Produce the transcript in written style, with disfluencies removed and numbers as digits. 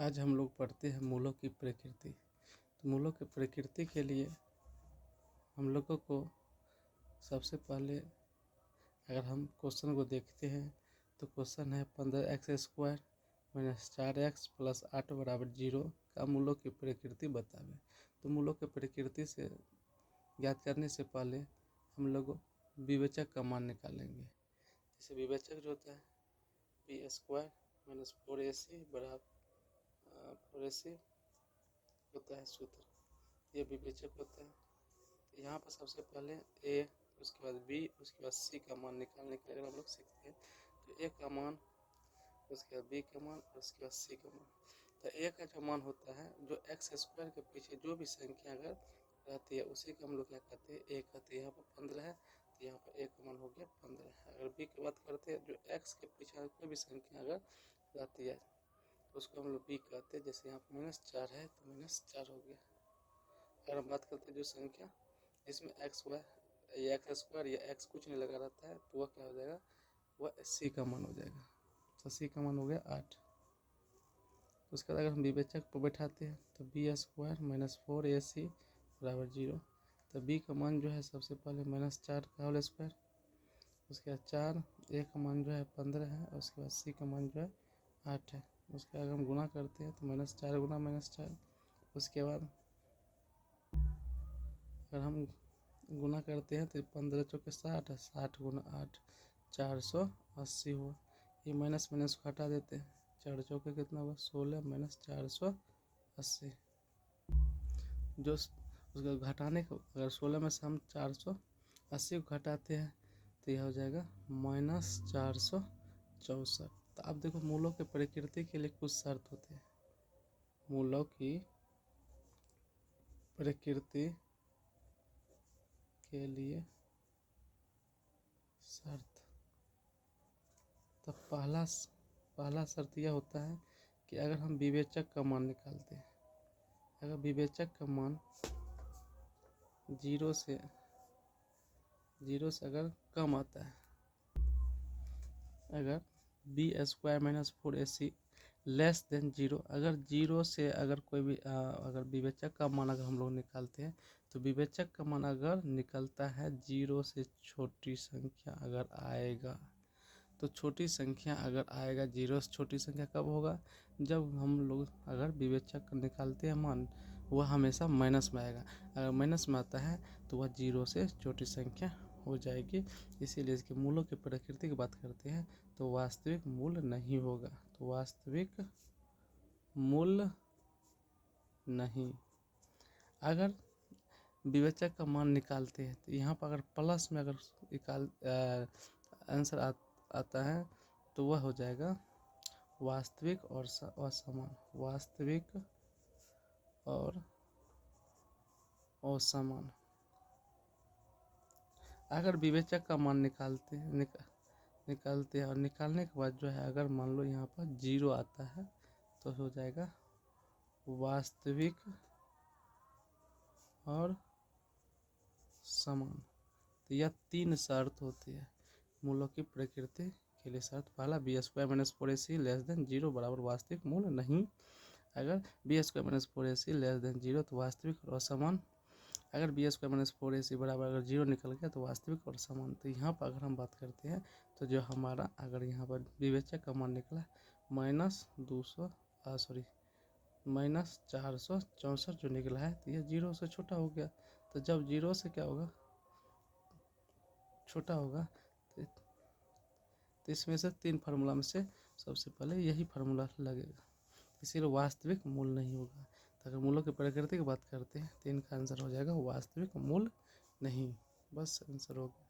आज हम लोग पढ़ते हैं मूलों की प्रकृति। तो मूलों की प्रकृति के लिए हम लोगों को सबसे पहले अगर हम क्वेश्चन को देखते हैं तो क्वेश्चन है 15x² माइनस 4x प्लस 8 बराबर 0 का मूलों की प्रकृति बतावे। तो मूलों की प्रकृति से ज्ञात करने से पहले हम लोग विवेचक का मान निकालेंगे। जैसे विवेचक जो होता है b² माइनस 4ac बराबर 4ac होता है सूत्र, ये विवेचक होता है। यहाँ पर सबसे पहले a, उसके बाद b, उसके बाद c का मान निकालने के लिए अगर हम लोग सीखते हैं तो a का मान, उसके बाद b का मान, उसके बाद c का मान। तो a का जो मान होता है, जो x² के पीछे जो भी संख्या अगर रहती है उसी को हम लोग क्या कहते हैं, a कहते हैं। यहाँ पर 15 है तो यहाँ पर a का मान हो गया 15। अगर b की बात करते हैं, जो x के पीछे कोई भी संख्या अगर रहती है उसको हम लोग b कहते हैं। जैसे यहाँ पर -4 है तो -4 हो गया। अगर हम बात करते हैं जो संख्या जिसमें x² या x² या x कुछ नहीं लगा रहता है तो वह क्या हो जाएगा, वह c का मान हो जाएगा। तो c का मान हो गया 8। उसके बाद अगर हम विवेचक पर बैठाते हैं तो b² माइनस 4ac बराबर 0। तो b का मान जो है सबसे पहले -4 का होल स्क्वायर, उसके बाद 4, a का मान जो है 15 है, और उसके बाद c का मान जो है 8 है। उसके बाद हम गुना करते हैं तो -4 गुना -4। उसके बाद अगर हम गुना करते हैं तो 15 चौके 60 है, 60 गुना 8 480 हुआ। ये माइनस माइनस को हटा देते हैं, 4 चौके कितना हुआ 16 माइनस 480। जो उसका घटाने को अगर 16 में से हम 480 को घटाते हैं तो यह हो जाएगा -464। तो अब देखो मूलों के प्रकृति के लिए कुछ शर्त होते हैं। मूलों की प्रकृति के लिए शर्त, तो पहला शर्त यह होता है कि अगर हम विवेचक का मान निकालते हैं, अगर विवेचक का मान 0 से अगर कम आता है, अगर b² minus 4ac less than 0, अगर 0 से अगर कोई भी अगर विवेचक का मान अगर हम लोग निकालते हैं तो विवेचक का मान अगर निकलता है 0 से छोटी संख्या अगर आएगा, तो छोटी संख्या अगर आएगा 0 से छोटी संख्या कब होगा, जब हम लोग अगर विवेचक निकालते हैं मान वह हमेशा माइनस में आएगा। अगर माइनस में आता है तो वह 0 से छोटी संख्या हो जाएगी। इसीलिए इसके मूलों की प्रकृति की बात करते हैं तो वास्तविक मूल नहीं होगा। तो वास्तविक मूल नहीं। अगर विवेचक का मान निकालते हैं तो यहाँ पर अगर प्लस में अगर आंसर आता है तो वह हो जाएगा वास्तविक और असमान। वास्तविक और असमान। अगर विवेचक का मान निकालते हैं और निकालने के बाद जो है अगर मान लो यहाँ पर 0 आता है तो हो जाएगा वास्तविक और समान। तो यह 3 शर्त होती है मूलों की प्रकृति के लिए। शर्त पहला b² minus 4ac less than 0 बराबर वास्तविक मूल नहीं। अगर b² minus 4ac less than 0 तो वास्तविक और असमान। अगर b² माइनस 4ac बराबर अगर 0 निकल गया तो वास्तविक और समान। तो यहाँ पर अगर हम बात करते हैं तो जो हमारा अगर यहाँ पर विवेचक का मान निकला -464 जो निकला है तो यह 0 से छोटा हो गया। तो जब 0 से क्या होगा, छोटा होगा, तो इसमें से 3 फार्मूला में से सबसे पहले यही फार्मूला लगेगा, इसीलिए वास्तविक मूल नहीं होगा। तो अगर मूलों की प्रकृति की बात करते हैं तो इनका आंसर हो जाएगा वास्तविक मूल नहीं। बस आंसर हो गया।